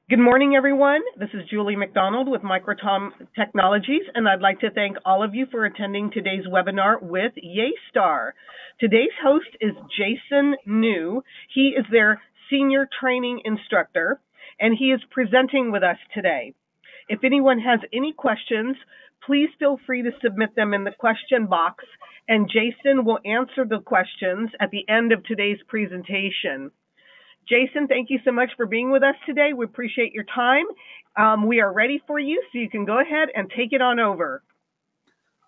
Good morning, everyone. This is Julie McDonald with Microcom Technologies, and I'd like to thank all of you for attending today's webinar with Yeastar. Today's host is Jason New. He is their Senior Training Instructor, and he is presenting with us today. If anyone has any questions, please feel free to submit them in the question box, and Jason will answer the questions at the end of today's presentation. Jason, thank you so much for being with us today. We appreciate your time. We are ready for you, so you can go ahead and take it on over.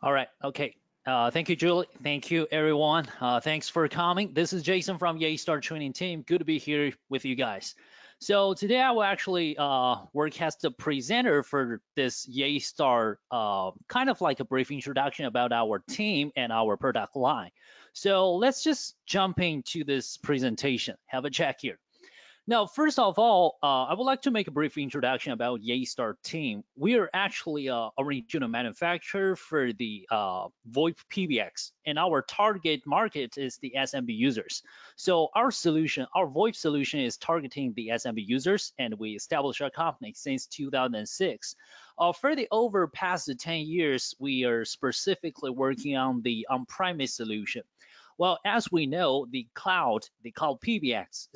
All right. Okay. Thank you, Julie. Thank you, everyone. Thanks for coming. This is Jason from Yeastar Training Team. Good to be here with you guys. So today I will actually work as the presenter for this Yeastar, kind of like a brief introduction about our team and our product line. So let's just jump into this presentation. Have a check here. Now, first of all, I would like to make a brief introduction about Yeastar team. We are actually a regional manufacturer for the VoIP PBX, and our target market is the SMB users. So our solution, our VoIP solution is targeting the SMB users, and we established our company since 2006. For the over past 10 years, we are specifically working on the on-premise solution. Well, as we know, the cloud PBX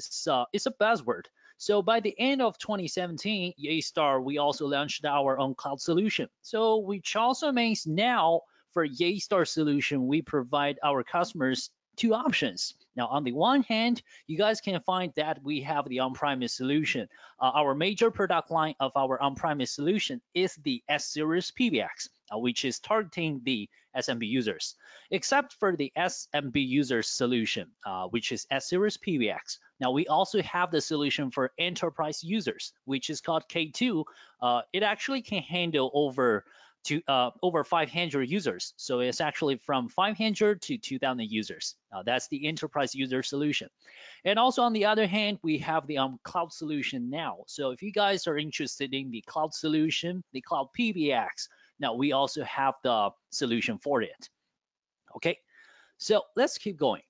is a buzzword. So by the end of 2017, Yeastar, we also launched our own cloud solution. So which also means now for Yeastar solution, we provide our customers two options. Now, on the one hand, you guys can find that we have the on-premise solution. Our major product line of our on-premise solution is the ASeries PBX, which is targeting the SMB users, except for the SMB users solution, which is ASeries PBX. Now, we also have the solution for enterprise users, which is called K2. It actually can handle over 500 users. So it's actually from 500 to 2,000 users. That's the enterprise user solution. And also on the other hand, we have the cloud solution now. So if you guys are interested in the cloud solution, the cloud PBX, now we also have the solution for it. Okay, so let's keep going.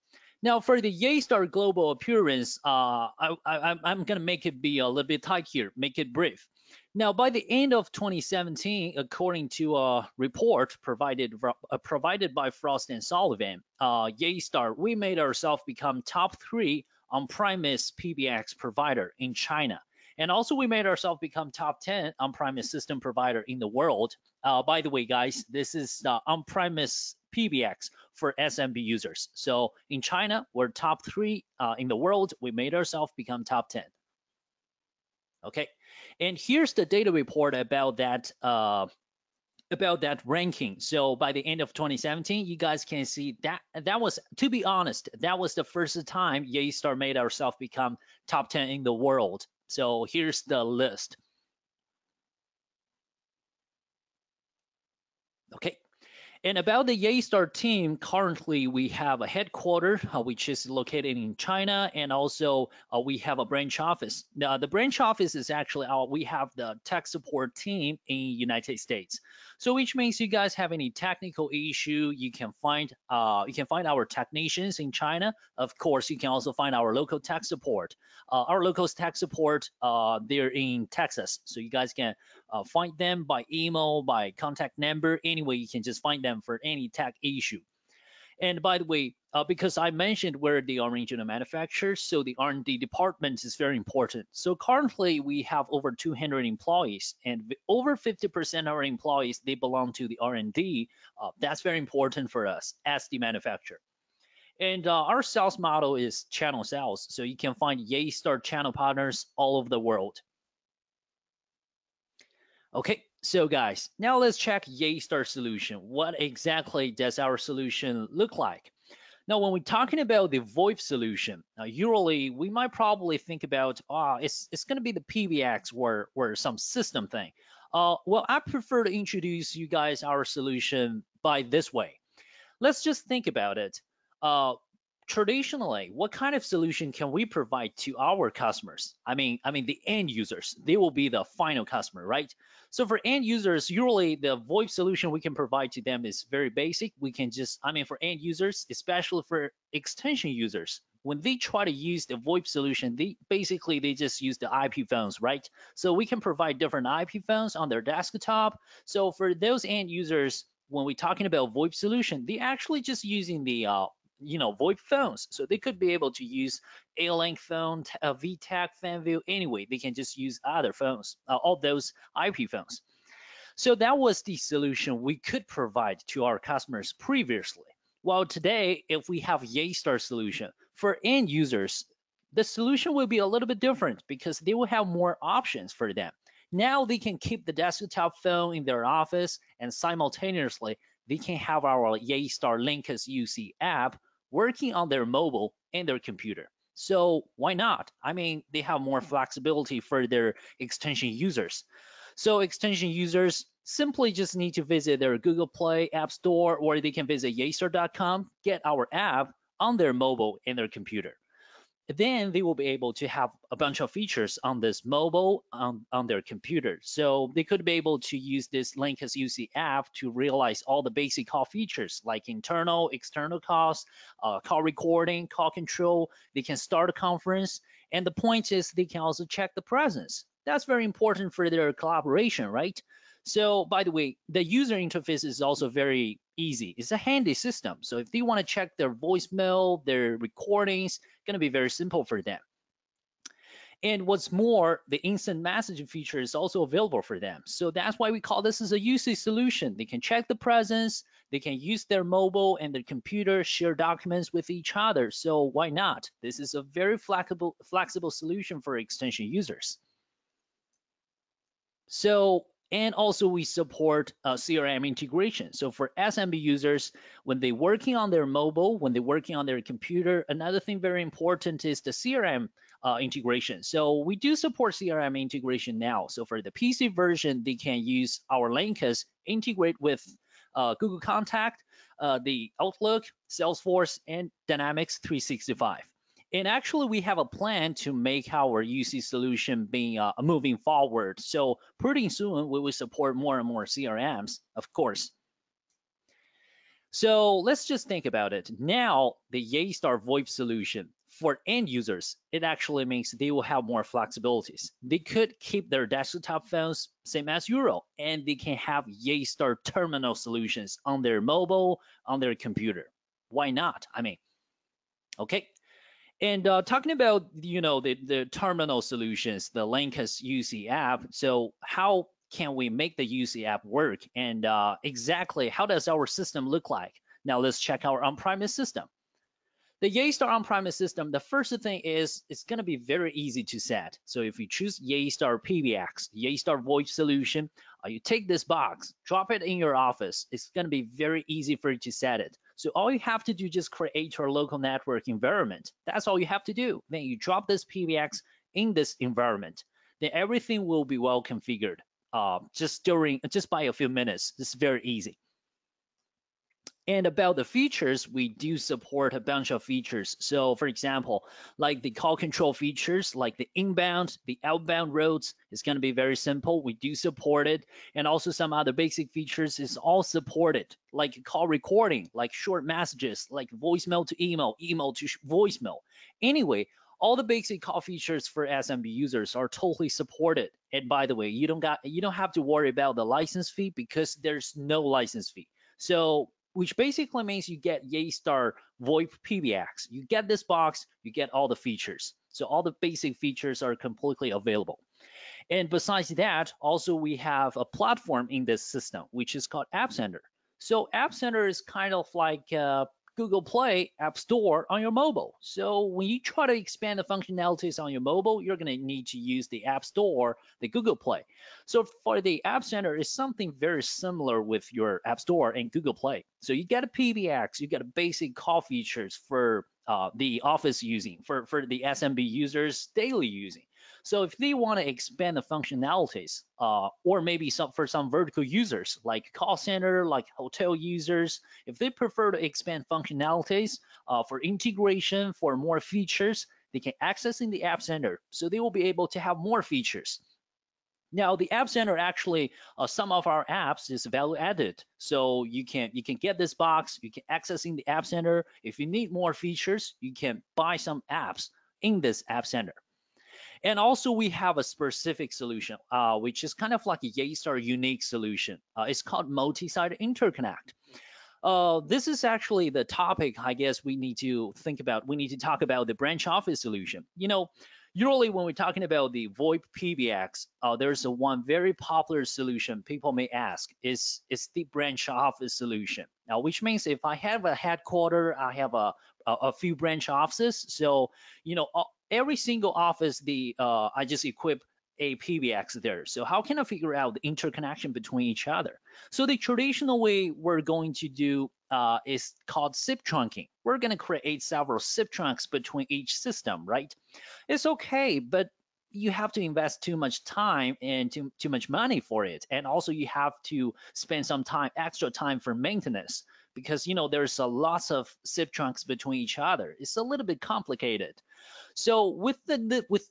Now for the Yeastar global appearance, I'm gonna make it be a little bit tight here, make it brief. Now, by the end of 2017, according to a report provided by Frost and Sullivan, Yeastar, we made ourselves become top 3 on-premise PBX provider in China. And also we made ourselves become top 10 on-premise system provider in the world. By the way, guys, this is the on-premise PBX for SMB users. So in China, we're top 3 in the world. We made ourselves become top 10. Okay, and here's the data report about that ranking. So by the end of 2017, you guys can see that was, to be honest, that was the first time Yeastar made ourselves become top 10 in the world. So here's the list. Okay. And about the Yeastar team, currently we have a headquarters, which is located in China, and also we have a branch office. Now, the branch office is actually we have the tech support team in United States. So which means you guys have any technical issue, you can find our technicians in China. Of course, you can also find our local tech support. Our local tech support, they're in Texas, so you guys can find them by email, by contact number. Anyway, you can just find them for any tech issue. And by the way, because I mentioned we're the original manufacturer, so the R&D department is very important. So currently we have over 200 employees, and over 50% of our employees, they belong to the R&D. That's very important for us as the manufacturer. And our sales model is channel sales, so you can find Yeastar channel partners all over the world. Okay, so guys, now let's check Yeastar solution. What exactly does our solution look like? Now, when we're talking about the VoIP solution, usually we might probably think about, it's going to be the PBX or some system thing. Well, I prefer to introduce you guys our solution by this way. Let's just think about it. Traditionally, what kind of solution can we provide to our customers? I mean the end users. They will be the final customer, right? So for end users, usually the VoIP solution we can provide to them is very basic. We can just, for end users, especially for extension users, when they try to use the VoIP solution, they just use the IP phones, right? So we can provide different IP phones on their desktop. So for those end users, when we're talking about VoIP solution, they actually just using the VoIP phones. So they could be able to use A-Link phone, VTAC, FanView. Anyway, they can just use other phones, all those IP phones. So that was the solution we could provide to our customers previously. While today, if we have Yeastar solution for end users, the solution will be a little bit different because they will have more options for them. Now they can keep the desktop phone in their office, and simultaneously they can have our Yeastar Linkus UC app working on their mobile and their computer. So why not? I mean, they have more flexibility for their extension users. So extension users simply just need to visit their Google Play App Store, or they can visit yeastar.com, get our app on their mobile and their computer. Then they will be able to have a bunch of features on this mobile on their computer. So they could be able to use this Linkus UC app to realize all the basic call features like internal, external calls, call recording, call control. They can start a conference. And the point is they can also check the presence. That's very important for their collaboration, right? So by the way, the user interface is also very easy. It's a handy system. So if they want to check their voicemail, their recordings, going to be very simple for them. And what's more, the instant messaging feature is also available for them. So that's why we call this as a UC solution. They can check the presence, they can use their mobile and their computer, share documents with each other. So why not? This is a very flexible solution for extension users. So, and also we support CRM integration. So for SMB users, when they're working on their mobile, when they're working on their computer, another thing very important is the CRM integration. So we do support CRM integration now. So for the PC version, they can use our Linkus, integrate with Google Contact, the Outlook, Salesforce, and Dynamics 365. And actually, we have a plan to make our UC solution being moving forward. So pretty soon, we will support more and more CRMs, of course. So let's just think about it. Now, the Yeastar VoIP solution for end users, it actually means they will have more flexibilities. They could keep their desktop phones same as Euro, and they can have Yeastar terminal solutions on their mobile, on their computer. Why not? I mean, okay. And talking about the terminal solutions, the Linkus UC app. So how can we make the UC app work? And exactly how does our system look like? Now let's check our on-premise system. The Yeastar on-premise system, the first thing is it's going to be very easy to set. So if you choose Yeastar PBX, Yeastar VoIP solution, you take this box, drop it in your office. It's going to be very easy for you to set it. So all you have to do is just create your local network environment. That's all you have to do. Then you drop this PBX in this environment. Then everything will be well configured just by a few minutes. This is very easy. And about the features, we do support a bunch of features. So for example, like the call control features, like the inbound, the outbound routes, is going to be very simple. We do support it. And also some other basic features is all supported, like call recording, like short messages, like voicemail to email, email to voicemail. Anyway, all the basic call features for SMB users are totally supported. And by the way, you don't have to worry about the license fee because there's no license fee. So which basically means you get Yeastar VoIP PBX. You get this box, you get all the features. So all the basic features are completely available. And besides that, also we have a platform in this system, which is called App Center. So App Center is kind of like Google Play App Store on your mobile. So when you try to expand the functionalities on your mobile, you're going to need to use the App Store, the Google Play. So for the App Center, is something very similar with your App Store and Google Play. So you get a PBX, you get a basic call features for the office using, for the SMB users daily using. So if they want to expand the functionalities, or maybe for some vertical users like call center, like hotel users, if they prefer to expand functionalities for integration, for more features, they can access in the App Center. So they will be able to have more features. Now the App Center actually, some of our apps is value added, so you can get this box, you can accessing the App Center. If you need more features, you can buy some apps in this App Center. And also we have a specific solution, which is kind of like a Yeastar unique solution. It's called multi-site interconnect. This is actually the topic I guess we need to think about. We need to talk about the branch office solution. Usually when we're talking about the VoIP PBX, there's one very popular solution people may ask is the branch office solution. Now, which means if I have a headquarter, I have a few branch offices. So, every single office, I just equip a PBX there. So how can I figure out the interconnection between each other? So the traditional way we're going to do is called SIP trunking. We're going to create several SIP trunks between each system, right? It's okay, but you have to invest too much time and too much money for it. And also you have to spend some extra time for maintenance because, there's a lots of SIP trunks between each other. It's a little bit complicated. So with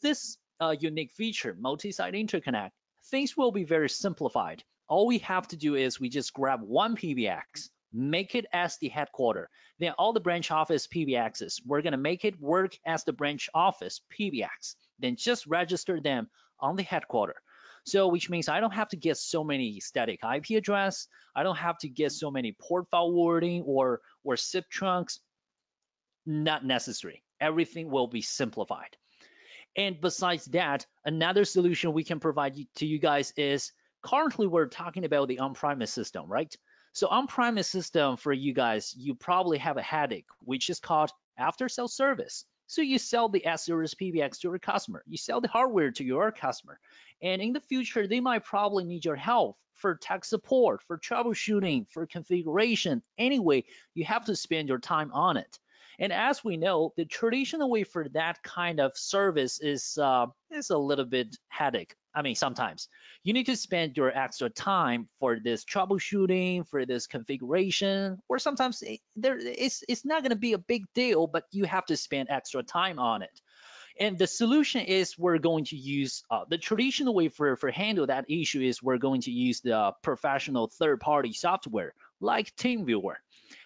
this unique feature, multi-site interconnect, things will be very simplified. All we have to do is we just grab one PBX, make it as the headquarter. Then all the branch office PBXs, we're going to make it work as the branch office PBX. Then just register them on the headquarter. So which means I don't have to get so many static IP address. I don't have to get so many port forwarding or SIP trunks. Not necessary. Everything will be simplified. And besides that, another solution we can provide to you guys is currently we're talking about the on-premise system, right? So on-premise system for you guys, you probably have a headache, which is called after-sale service. So you sell the ASeries PBX to your customer, you sell the hardware to your customer, and in the future, they might probably need your help for tech support, for troubleshooting, for configuration. Anyway, you have to spend your time on it. And as we know, the traditional way for that kind of service is a little bit headache. I mean, sometimes you need to spend your extra time for this troubleshooting, for this configuration, or sometimes it's not going to be a big deal, but you have to spend extra time on it. And the solution is we're going to use the traditional way for handle that issue is we're going to use the professional third-party software like TeamViewer.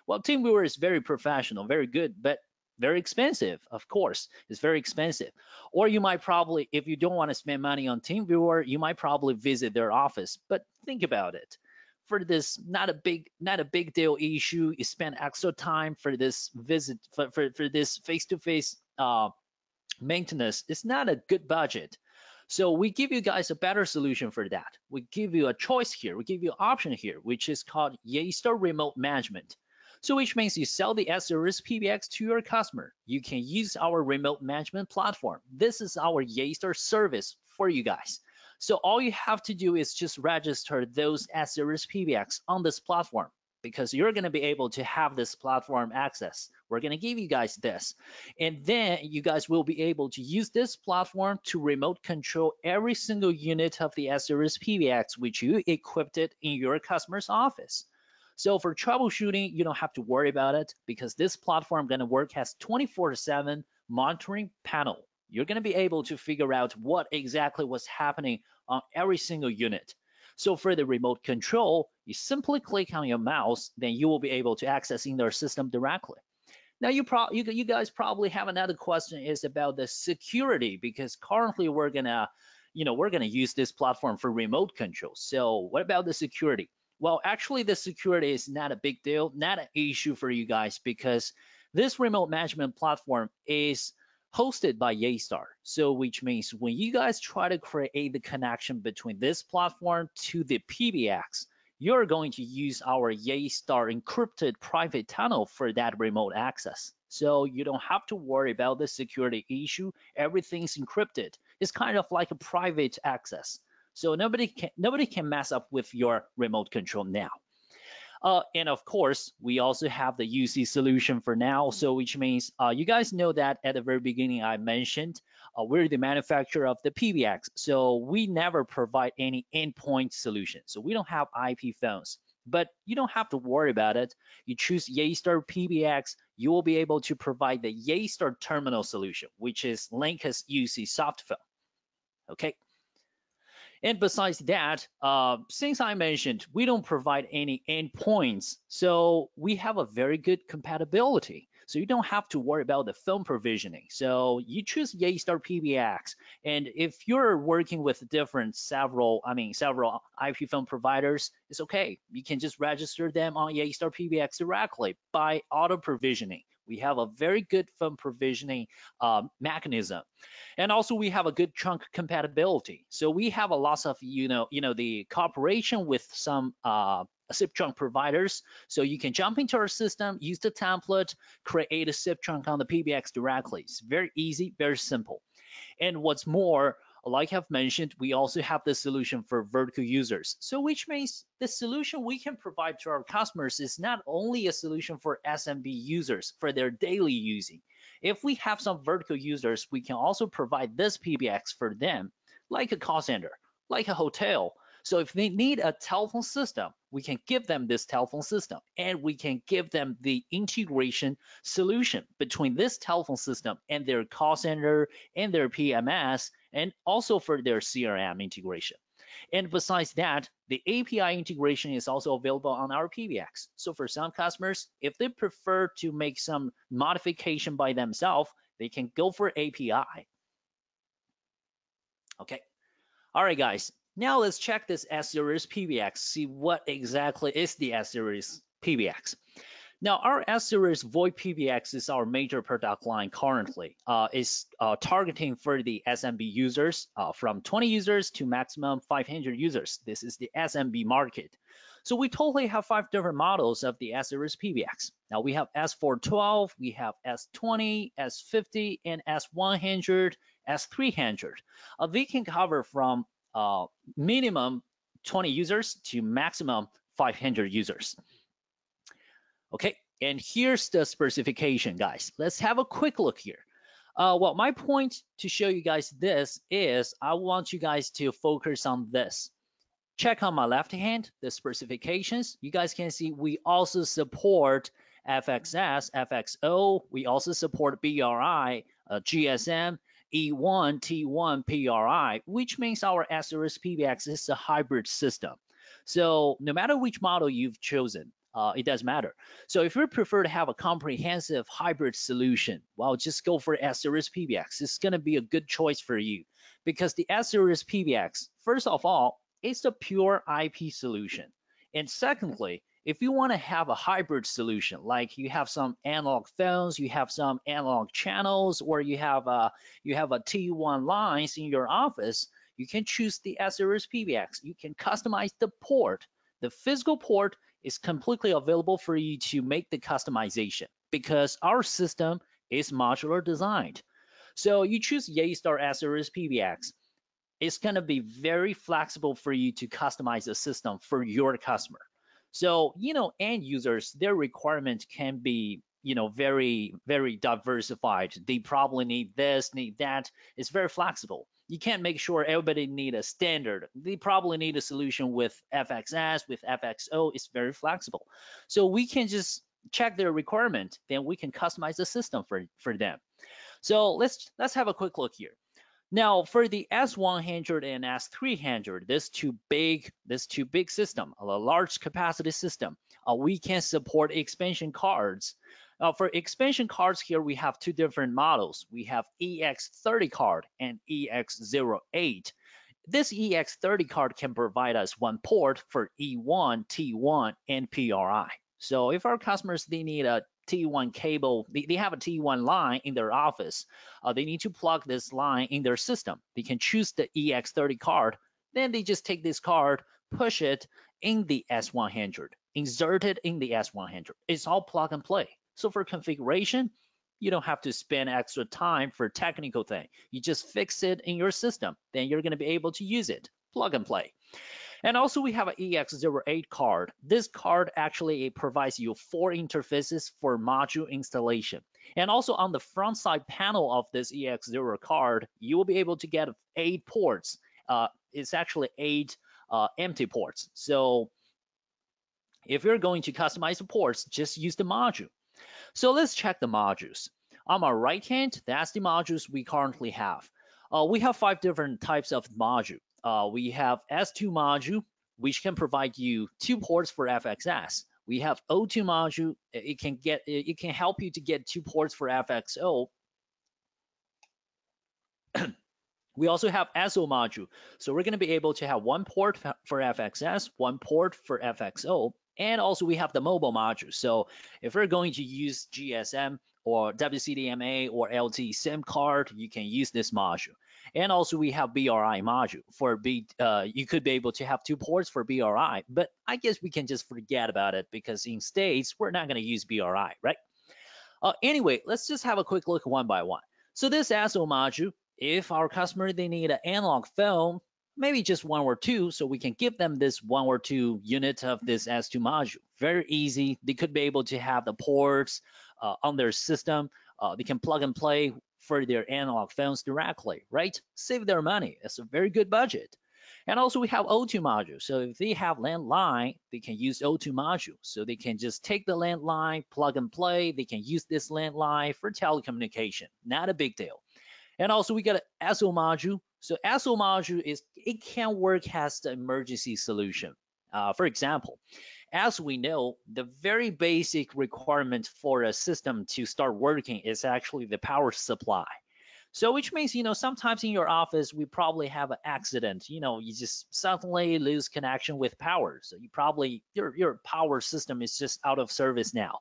Well, TeamViewer is very professional, very good, but very expensive, of course. It's very expensive. Or you might probably, if you don't want to spend money on TeamViewer, you might probably visit their office. But think about it. For this not a big deal issue, you spend extra time for this visit, for this face-to-face maintenance. It's not a good budget. So we give you guys a better solution for that. We give you a choice here. We give you an option here, which is called Yeastar Remote Management. So which means you sell the ASeries PBX to your customer. You can use our remote management platform. This is our Yeastar service for you guys. So all you have to do is just register those ASeries PBX on this platform because you're going to be able to have this platform access. We're going to give you guys this. And then you guys will be able to use this platform to remote control every single unit of the ASeries PBX which you equipped it in your customer's office. So for troubleshooting, you don't have to worry about it because this platform going to work as 24/7 monitoring panel. You're going to be able to figure out what exactly was happening on every single unit. So for the remote control, you simply click on your mouse, then you will be able to access in their system directly. Now you guys probably have another question is about the security because currently we're gonna use this platform for remote control. So what about the security? Well, actually, the security is not a big deal, not an issue for you guys because this remote management platform is hosted by Yeastar. So which means when you guys try to create the connection between this platform to the PBX, you're going to use our Yeastar encrypted private tunnel for that remote access. So you don't have to worry about the security issue. Everything's encrypted. It's kind of like a private access. So nobody can mess up with your remote control now. And of course, we also have the UC solution for now. So which means you guys know that at the very beginning I mentioned we're the manufacturer of the PBX. So we never provide any endpoint solution. So we don't have IP phones. But you don't have to worry about it. You choose Yeastar PBX, you will be able to provide the Yeastar terminal solution, which is Linkus UC soft phone. Okay. And besides that, since I mentioned we don't provide any endpoints, so we have a very good compatibility. So you don't have to worry about the film provisioning. So you choose Yeastar PBX, and if you're working with several IP film providers, it's okay. You can just register them on Yeastar PBX directly by auto provisioning. We have a very good film provisioning mechanism. And also we have a good chunk compatibility. So we have a lot of the cooperation with some zip trunk providers. So you can jump into our system, use the template, create a zip trunk on the PBX directly. It's very easy, very simple. And what's more, like I've mentioned, we also have the solution for vertical users. So which means the solution we can provide to our customers is not only a solution for SMB users for their daily using. If we have some vertical users, we can also provide this PBX for them, like a call center, like a hotel. So if they need a telephone system, we can give them this telephone system, and we can give them the integration solution between this telephone system and their call center and their PMS, and also for their CRM integration. And besides that, the API integration is also available on our PBX. So for some customers, if they prefer to make some modification by themselves, they can go for API. Okay. All right, guys. Now let's check this ASeries PBX, see what exactly is the ASeries PBX. Now, our ASeries VoIP PBX is our major product line currently. It's targeting for the SMB users from 20 users to maximum 500 users. This is the SMB market. So we totally have 5 different models of the ASeries PBX. Now we have S412, we have S20, S50, and S100, S300. They can cover from minimum 20 users to maximum 500 users. Okay, and here's the specification, guys. Let's have a quick look here. Well, my point to show you guys this is I want you guys to focus on this. Check on my left hand, the specifications. You guys can see we also support FXS, FXO. We also support BRI, GSM, E1, T1, PRI, which means our ASeries PBX is a hybrid system. So no matter which model you've chosen, it doesn't matter. So if you prefer to have a comprehensive hybrid solution, well, just go for ASeries PBX. It's going to be a good choice for you because the ASeries PBX, first of all, it's a pure IP solution. And secondly, if you want to have a hybrid solution, like you have some analog phones, you have some analog channels, or you have a T1 lines in your office, you can choose the ASeries PBX. You can customize the port. The physical port is completely available for you to make the customization because our system is modular designed. So you choose Yeastar ASeries PBX. It's going to be very flexible for you to customize a system for your customer. So, end users, their requirement can be, very, very diversified. They probably need this, need that. It's very flexible. You can't make sure everybody need a standard. They probably need a solution with FXS, with FXO. It's very flexible. So we can just check their requirement, then we can customize the system for them. So let's have a quick look here. Now for the S100 and S300, this two big system, a large capacity system, we can support expansion cards. For expansion cards here, we have 2 different models. We have EX30 card and EX08. This EX30 card can provide us 1 port for E1, T1, and PRI. So if our customers, they need a T1 cable, they have a T1 line in their office, they need to plug this line in their system. They can choose the EX30 card, then they just take this card, push it in the S100, insert it in the S100. It's all plug and play. So for configuration, you don't have to spend extra time for technical thing. You just fix it in your system, then you're going to be able to use it, plug and play. And also we have an EX08 card. This card actually provides you 4 interfaces for module installation. And also on the front side panel of this EX0 card, you will be able to get 8 ports. It's actually 8 empty ports. So if you're going to customize the ports, just use the module. So let's check the modules. On my right hand, that's the modules we currently have. We have 5 different types of module. we have S2 module, which can provide you 2 ports for FXS. We have O2 module. It can help you to get 2 ports for FXO. We also have SO module. So we're going to be able to have 1 port for FXS, 1 port for FXO, and also we have the mobile module. So if we're going to use GSM or WCDMA or LTE SIM card, you can use this module. And also we have BRI module for you could be able to have 2 ports for BRI, but I guess we can just forget about it because in States, we're not going to use BRI, right? Anyway, let's just have a quick look one by one. So this SO module, if our customer, they need an analog phone, maybe just 1 or 2, so we can give them this 1 or 2 unit of this S2 module. Very easy. They could be able to have the ports on their system. They can plug and play for their analog phones directly, right? Save their money. It's a very good budget. And also we have O2 module. So if they have landline, they can use O2 module. So they can just take the landline, plug and play. They can use this landline for telecommunication. Not a big deal. And also we got an SO module. So SO module it can work as the emergency solution. For example, as we know, the very basic requirement for a system to start working is actually the power supply. So which means, sometimes in your office, we probably have an accident. You just suddenly lose connection with power. So you probably, your power system is just out of service now.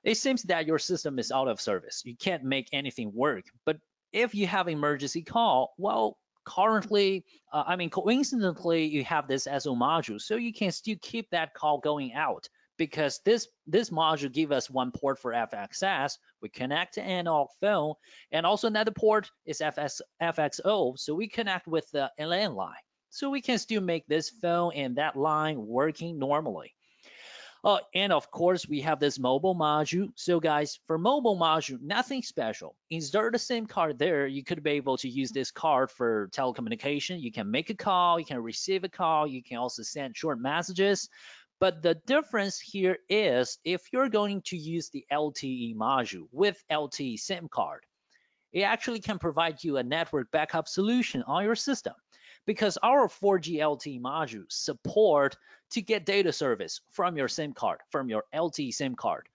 It seems that your system is out of service. You can't make anything work. But if you have emergency call, well, currently, coincidentally, you have this SO module. So you can still keep that call going out because this module gives us 1 port for FXS. We connect to analog phone, and also another port is FXO. So we connect with the landline. So we can still make this phone and that line working normally. And of course, we have this mobile module. So guys, for mobile module, nothing special. Insert the SIM card there. You could be able to use this card for telecommunication. You can make a call, you can receive a call, you can also send short messages. But the difference here is if you're going to use the LTE module with LTE SIM card, it actually can provide you a network backup solution on your system because our 4G LTE module support to get data service from your SIM card, from your LTE SIM card.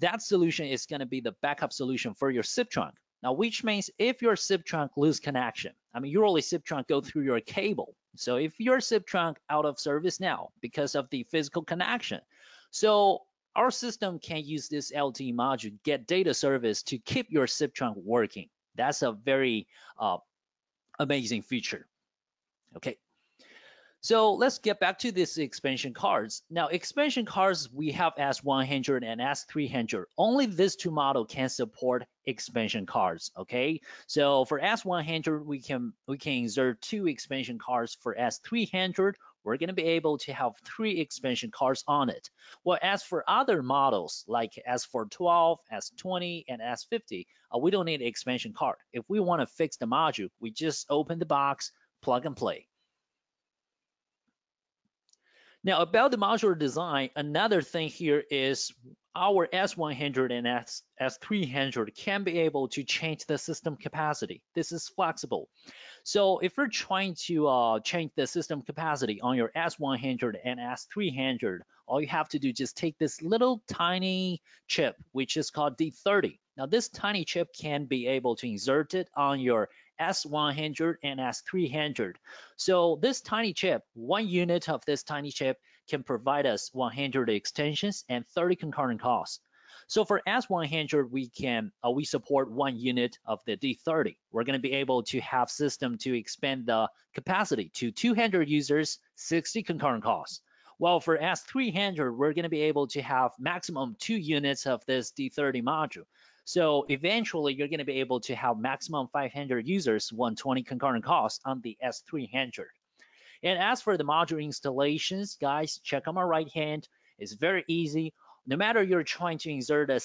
That solution is going to be the backup solution for your SIP trunk. Now, which means if your SIP trunk lose connection, usually SIP trunk go through your cable. So if your SIP trunk out of service now because of the physical connection, so our system can use this LTE module, get data service to keep your SIP trunk working. That's a very amazing feature. Okay. So let's get back to this expansion cards. Now, expansion cards, we have S100 and S300. Only these 2 models can support expansion cards, okay? So for S100, we can insert 2 expansion cards. For S300, we're going to be able to have 3 expansion cards on it. Well, as for other models like S412, S20, and S50, we don't need an expansion card. If we want to fix the module, we just open the box, plug and play. Now, about the modular design, another thing here is our S100 and S300 can be able to change the system capacity. This is flexible. So if you're trying to change the system capacity on your S100 and S300, all you have to do is just take this little tiny chip, which is called D30. Now, this tiny chip can be able to insert it on your S100 and S300. So this tiny chip, 1 unit of this tiny chip can provide us 100 extensions and 30 concurrent calls. So for S100, we support 1 unit of the D30. We're going to be able to have system to expand the capacity to 200 users, 60 concurrent calls. While for S300, we're going to be able to have maximum 2 units of this D30 module. So eventually, you're going to be able to have maximum 500 users, 120 concurrent calls on the S300. And as for the module installations, guys, check on my right hand. It's very easy. No matter you're trying to insert a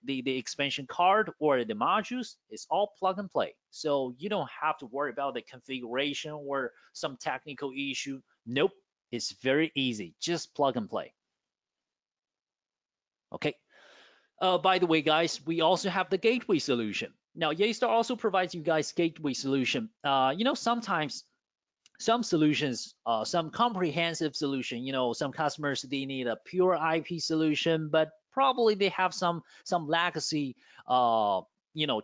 the expansion card or the modules, it's all plug and play. So you don't have to worry about the configuration or some technical issue. Nope, it's very easy. Just plug and play. Okay. By the way, guys, we also have the gateway solution. Now, Yeastar also provides you guys gateway solution. Sometimes some solutions, some comprehensive solution. Some customers, they need a pure IP solution, but probably they have some legacy,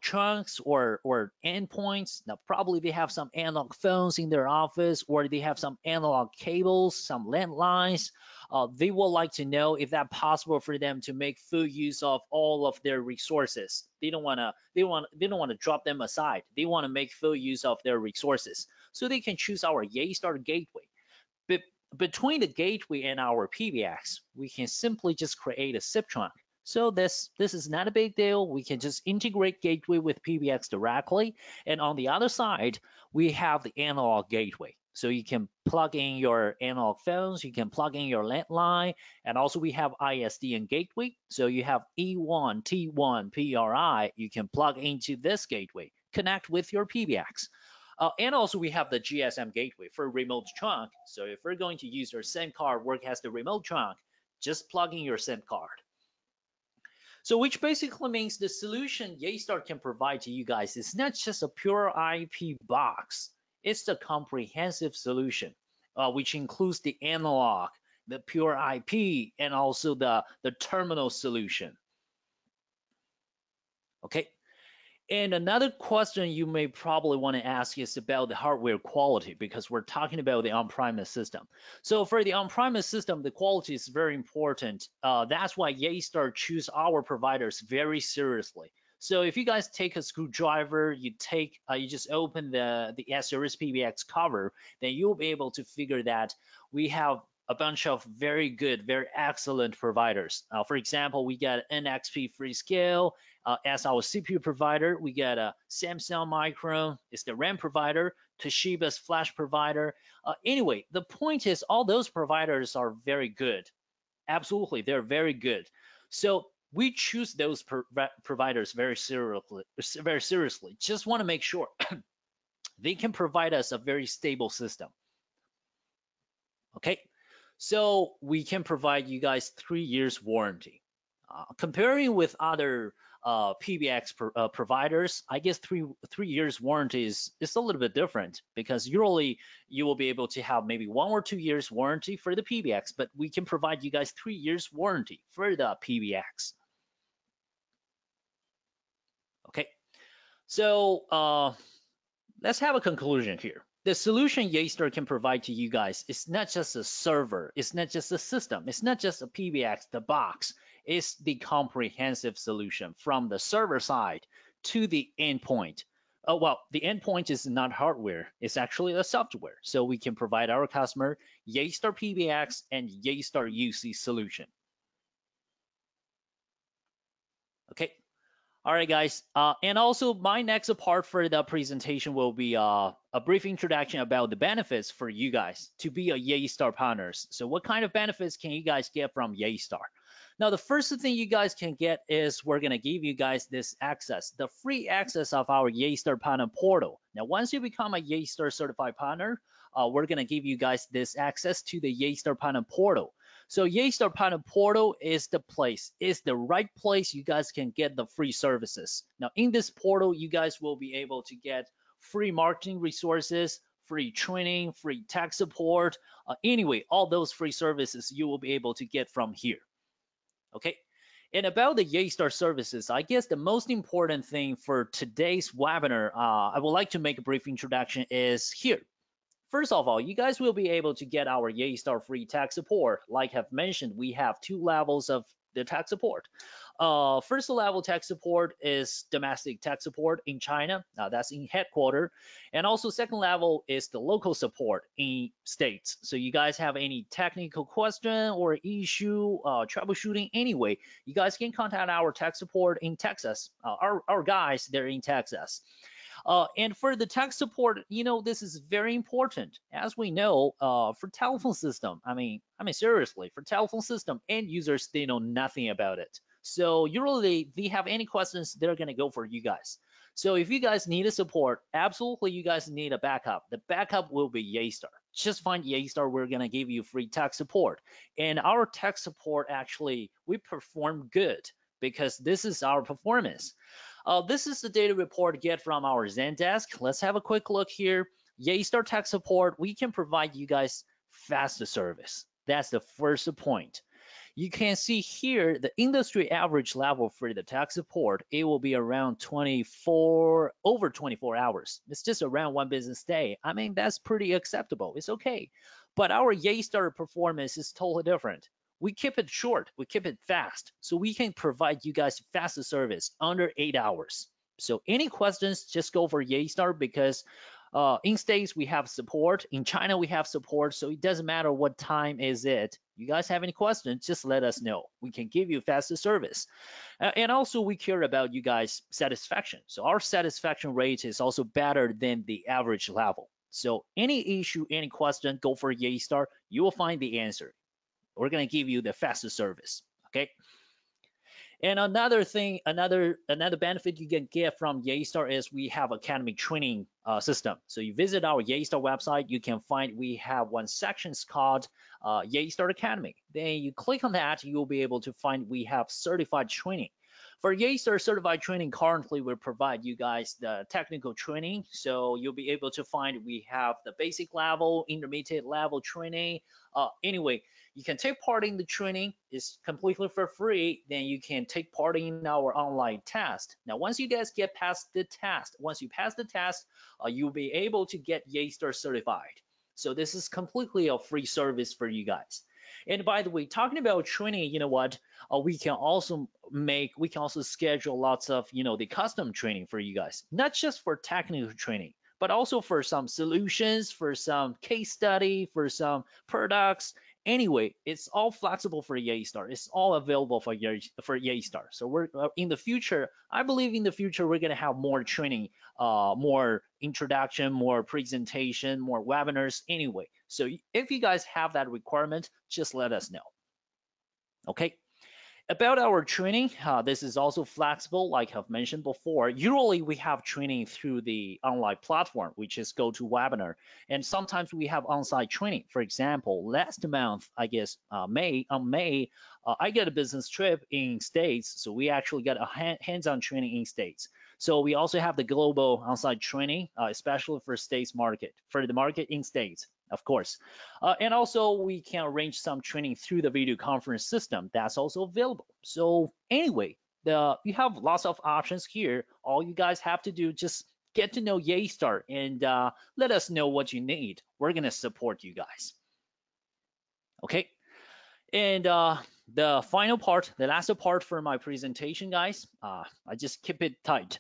trunks or endpoints. Now probably they have some analog phones in their office, or they have some analog cables, some landlines. They would like to know if that possible for them to make full use of all of their resources. They don't want to drop them aside. They want to make full use of their resources. So they can choose our Yeastar gateway. Be- Between the gateway and our PBX, we can simply just create a SIP trunk. So this is not a big deal. We can just integrate gateway with PBX directly. And on the other side, we have the analog gateway. So you can plug in your analog phones, you can plug in your landline, and also we have ISD and gateway. So you have E1, T1, PRI, you can plug into this gateway, connect with your PBX. And also we have the GSM gateway for remote trunk. So if we're going to use your SIM card work as the remote trunk, just plug in your SIM card. So which basically means the solution Yeastar can provide to you guys is not just a pure IP box. It's the comprehensive solution, which includes the analog, the pure IP, and also the terminal solution. Okay. And another question you may probably want to ask is about the hardware quality, because we're talking about the on-premise system. So for the on-premise system, the quality is very important. That's why Yeastar choose our providers very seriously. So if you guys take a screwdriver, you just open the ASeries PBX cover, then you'll be able to figure that we have a bunch of very good, very excellent providers. For example, we got NXP Freescale as our CPU provider. We got a Samsung Microcom is the RAM provider, Toshiba's flash provider. Anyway, the point is all those providers are very good. Absolutely, they're very good. So we choose those providers very seriously. Very seriously. Just want to make sure they can provide us a very stable system. Okay. So we can provide you guys 3 years warranty. Comparing with other PBX providers, I guess three years warranty is a little bit different, because usually you will be able to have maybe 1 or 2 years warranty for the PBX, but we can provide you guys 3 years warranty for the PBX. Okay, so let's have a conclusion here. The solution Yeastar can provide to you guys is not just a server, it's not just a system, it's not just a PBX, the box. It's the comprehensive solution from the server side to the endpoint. Well, the endpoint is not hardware, it's actually a software. So we can provide our customer Yeastar PBX and Yeastar UC solution. Okay. All right, guys. And also, my next part for the presentation will be a brief introduction about the benefits for you guys to be a Yeastar partners. So what kind of benefits can you guys get from Yeastar? Now, the first thing you guys can get is we're going to give you guys this access, the free access of our Yeastar partner portal. Now, once you become a Yeastar certified partner, we're going to give you guys this access to the Yeastar partner portal. So Yeastar Partner Portal is the right place you guys can get the free services. Now in this portal, you guys will be able to get free marketing resources, free training, free tech support. Anyway, all those free services you will be able to get from here. Okay. And about the Yeastar services, I guess the most important thing for today's webinar, I would like to make a brief introduction is here. First of all, you guys will be able to get our Yeastar free tech support. Like I've mentioned, we have 2 levels of the tech support. First level tech support is domestic tech support in China. That's in headquarters. And also second level is the local support in states. So you guys have any technical question or issue, troubleshooting anyway, you guys can contact our tech support in Texas. Our guys, they're in Texas. And for the tech support, this is very important. As we know, for telephone system, I mean, seriously, for telephone system, end users, they know nothing about it. So usually, if they have any questions, they're going to go for you guys. So if you guys need a support, absolutely, you guys need a backup. The backup will be Yeastar. Just find Yeastar. We're going to give you free tech support. And our tech support, actually, we perform good because this is our performance. This is the data report get from our Zendesk. Let's have a quick look here. Yeastar Tech Support, we can provide you guys faster service. That's the first point. You can see here the industry average level for the tech support. It will be around over 24 hours. It's just around 1 business day. I mean, that's pretty acceptable. It's okay. But our Yeastar performance is totally different. We keep it short. We keep it fast. So we can provide you guys faster service under 8 hours. So any questions, just go for Yeastar because in States, we have support. In China, we have support. So it doesn't matter what time is it. You guys have any questions, just let us know. We can give you faster service. And also, we care about you guys' satisfaction. So our satisfaction rate is also better than the average level. So any issue, any question, go for Yeastar. You will find the answer. We're going to give you the fastest service. Okay. And another thing, another benefit you can get from Yeastar is we have academic training system. So you visit our Yeastar website, you can find we have one section called Yeastar Academy. Then you click on that, you'll be able to find we have certified training. For Yeastar certified training, currently we provide you guys the technical training. So you'll be able to find we have the basic level, intermediate level training. Anyway, you can take part in the training. It's completely for free. Then you can take part in our online test. Now, once you guys get past the test, once you pass the test, you'll be able to get Yeastar certified. So this is completely a free service for you guys. And by the way, talking about training, you know what? We can also schedule lots of, the custom training for you guys, not just for technical training, but also for some solutions, for some case study, for some products. Anyway, it's all flexible for Yeastar. It's all available for Yeastar. So we're in the future, I believe in the future, we're going to have more training, more introduction, more presentation, more webinars anyway. So if you guys have that requirement, just let us know. Okay. About our training, this is also flexible, like I've mentioned before. Usually we have training through the online platform, which is GoToWebinar, and sometimes we have on-site training. For example, last month, I guess May, I got a business trip in States, so we actually got a hands-on training in States. So we also have the global on-site training, especially for States market, for the market in States, of course. And also we can arrange some training through the video conference system. That's also available. So anyway, you have lots of options here. All you guys have to do, just get to know Yeastar and let us know what you need. We're going to support you guys. Okay. And the final part, the last part for my presentation, guys, I just keep it tight.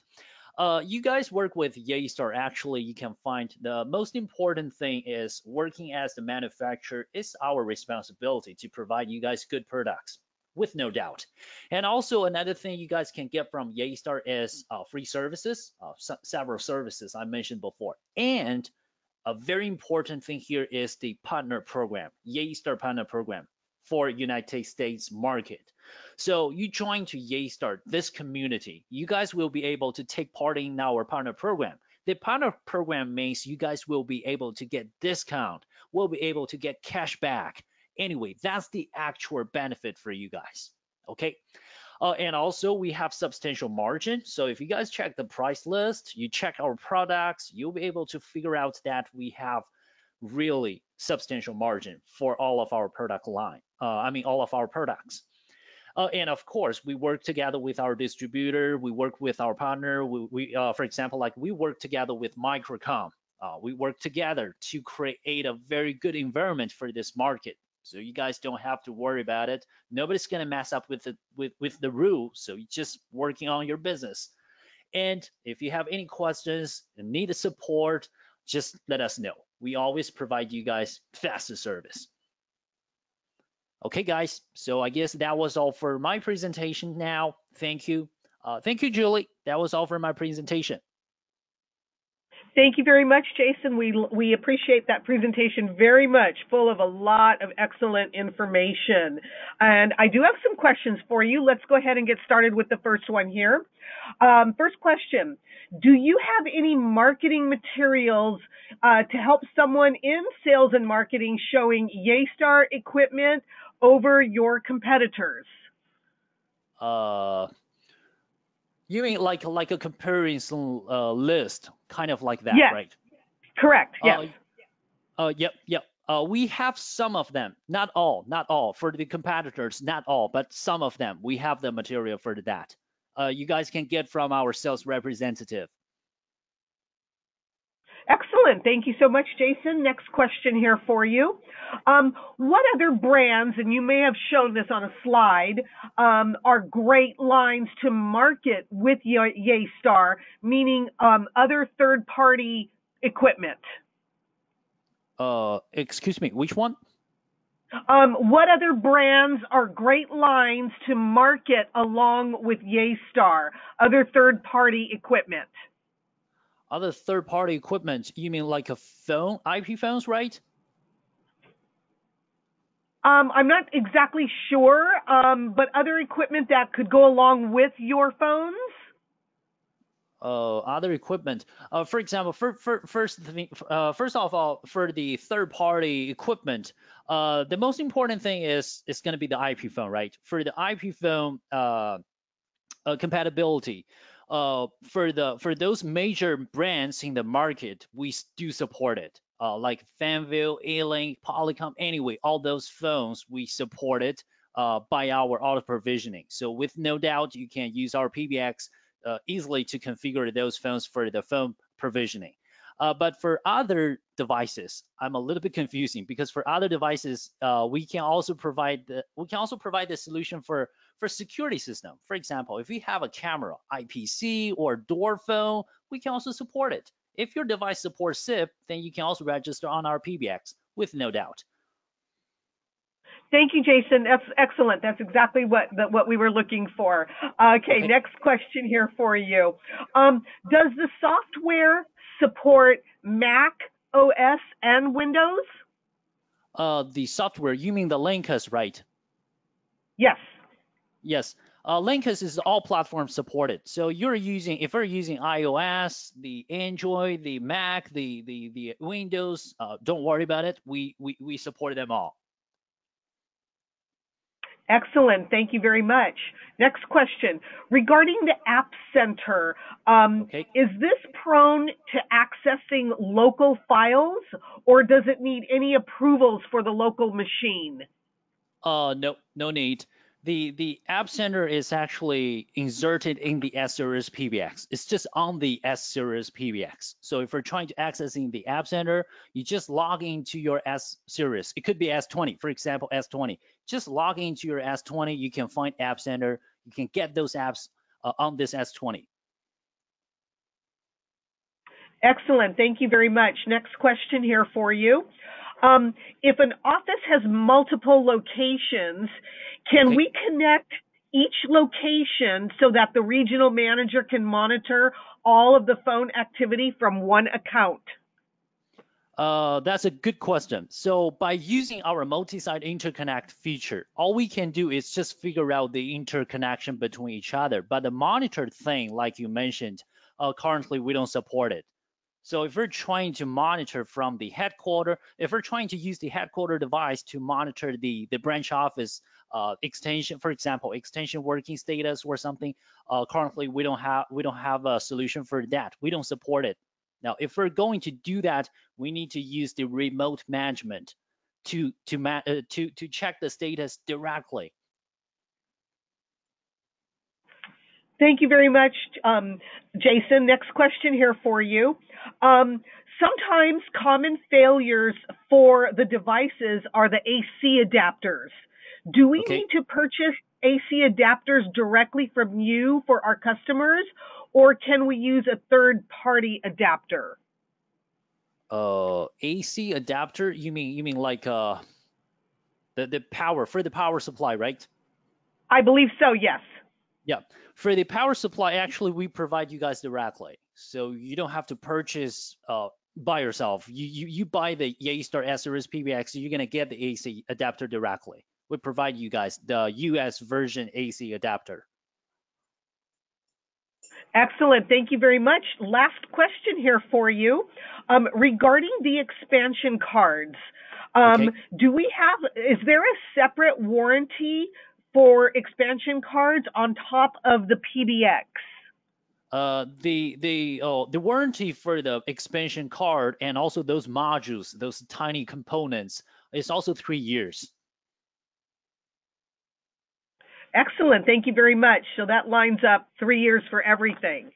You guys work with Yeastar. Actually, you can find the most important thing is working as the manufacturer is our responsibility to provide you guys good products, with no doubt. And also another thing you guys can get from Yeastar is free services, several services I mentioned before. And a very important thing here is the partner program, Yeastar partner program for United States market. So you join to Yeastar, this community, you guys will be able to take part in our partner program. The partner program means you guys will be able to get discount, will be able to get cash back. Anyway, that's the actual benefit for you guys. Okay. And also we have substantial margin. So if you guys check the price list, you check our products, you'll be able to figure out that we have really substantial margin for all of our product line. All of our products. And of course, we work together with our distributor. We work with our partner. For example, like we work together with Microcom. We work together to create a very good environment for this market. So you guys don't have to worry about it. Nobody's gonna mess up with the rule. So you're just working on your business. And if you have any questions and need support, just let us know. We always provide you guys faster service. Okay, guys, so I guess that was all for my presentation now. Thank you. Thank you, Julie. That was all for my presentation. Thank you very much, Jason. We appreciate that presentation very much, full of a lot of excellent information. And I do have some questions for you. Let's go ahead and get started with the first one here. First question, do you have any marketing materials to help someone in sales and marketing showing Yeastar equipment over your competitors? You mean like a comparison list, kind of like that, yes. right? Correct. Yes. Yep. We have some of them, not all. For the competitors, not all, but some of them. We have the material for that. You guys can get from our sales representative. Excellent. Thank you so much, Jason. Next question here for you. What other brands, and you may have shown this on a slide, are great lines to market with Yeastar, meaning other third-party equipment? Excuse me, which one? What other brands are great lines to market along with Yeastar, other third-party equipment? Other third-party equipment, you mean like a phone, IP phones, right? I'm not exactly sure, but other equipment that could go along with your phones? Other equipment. For example, first of all, for the third-party equipment, the most important thing is going to be the IP phone, right? For the IP phone compatibility, for those major brands in the market, we do support it. Like Fanville, A-Link, Polycom, anyway, all those phones we support it by our auto provisioning. So with no doubt, you can use our PBX easily to configure those phones for the phone provisioning. But for other devices, I'm a little bit confusing because for other devices, we can also provide the solution for security system. For example, if we have a camera, IPC or door phone, we can also support it. If your device supports SIP, then you can also register on our PBX with no doubt. Thank you, Jason. That's excellent. That's exactly what we were looking for. Okay, next question here for you. Does the software support Mac OS and Windows? The software, you mean the Linkus, right? Yes. Yes. Linkus is all platforms supported. So if you're using iOS, the Android, the Mac, the Windows, don't worry about it. We support them all. Excellent. Thank you very much. Next question. Regarding the App Center, is this prone to accessing local files, or does it need any approvals for the local machine? No need. The App Center is actually inserted in the ASeries PBX. It's just on the ASeries PBX. So if you're trying to accessing the App Center, you just log into your ASeries. It could be S20, for example, S20. Just log into your S20. You can find App Center. You can get those apps on this S20. Excellent. Thank you very much. Next question here for you. If an office has multiple locations, can we connect each location so that the regional manager can monitor all of the phone activity from one account? That's a good question. So by using our multi-site interconnect feature, all we can do is just figure out the interconnection between each other. But the monitor thing, like you mentioned, currently we don't support it. So if we're trying to monitor from the headquarters, if we're trying to use the headquarter device to monitor the branch office extension, for example, extension working status or something, currently we don't have a solution for that. We don't support it. Now, if we're going to do that, we need to use the remote management to check the status directly. Thank you very much, Jason. Next question here for you. Sometimes common failures for the devices are the AC adapters. Do we need to purchase AC adapters directly from you for our customers, or can we use a third-party adapter? AC adapter? You mean like the power for the power supply, right? I believe so. Yes. Yeah. For the power supply, actually, we provide you guys directly, so you don't have to purchase by yourself. You buy the Yeastar ASeries PBX, you're gonna get the AC adapter directly. We provide you guys the US version AC adapter. Excellent. Thank you very much. Last question here for you. Regarding the expansion cards, is there a separate warranty for expansion cards on top of the PBX? the warranty for the expansion card and also those modules, those tiny components, is also 3 years. Excellent. Thank you very much. So that lines up 3 years for everything.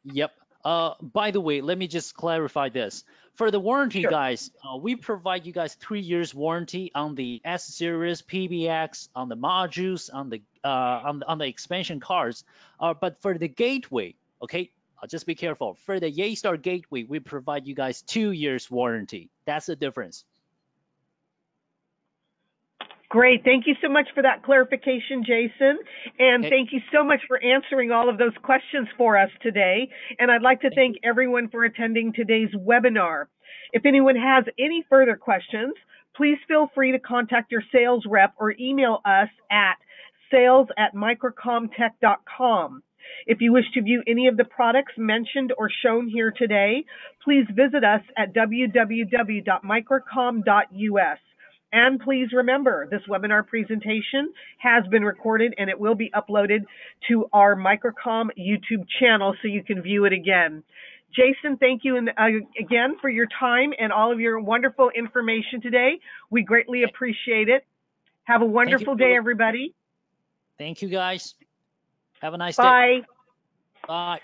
Yep. By the way, let me just clarify this. For the warranty, Sure. guys, we provide you guys 3 years warranty on the ASeries PBX, on the modules, on the on the expansion cards. But for the gateway, okay, just be careful. For the Yeastar gateway, we provide you guys 2 years warranty. That's the difference. Great. Thank you so much for that clarification, Jason. And Okay. thank you so much for answering all of those questions for us today. And I'd like to thank everyone for attending today's webinar. If anyone has any further questions, please feel free to contact your sales rep or email us at sales@microcomtech.com. If you wish to view any of the products mentioned or shown here today, please visit us at www.microcom.us. And please remember, this webinar presentation has been recorded and it will be uploaded to our Microcom YouTube channel so you can view it again. Jason, thank you again for your time and all of your wonderful information today. We greatly appreciate it. Have a wonderful day, everybody. Thank you, guys. Have a nice Bye. day. Bye.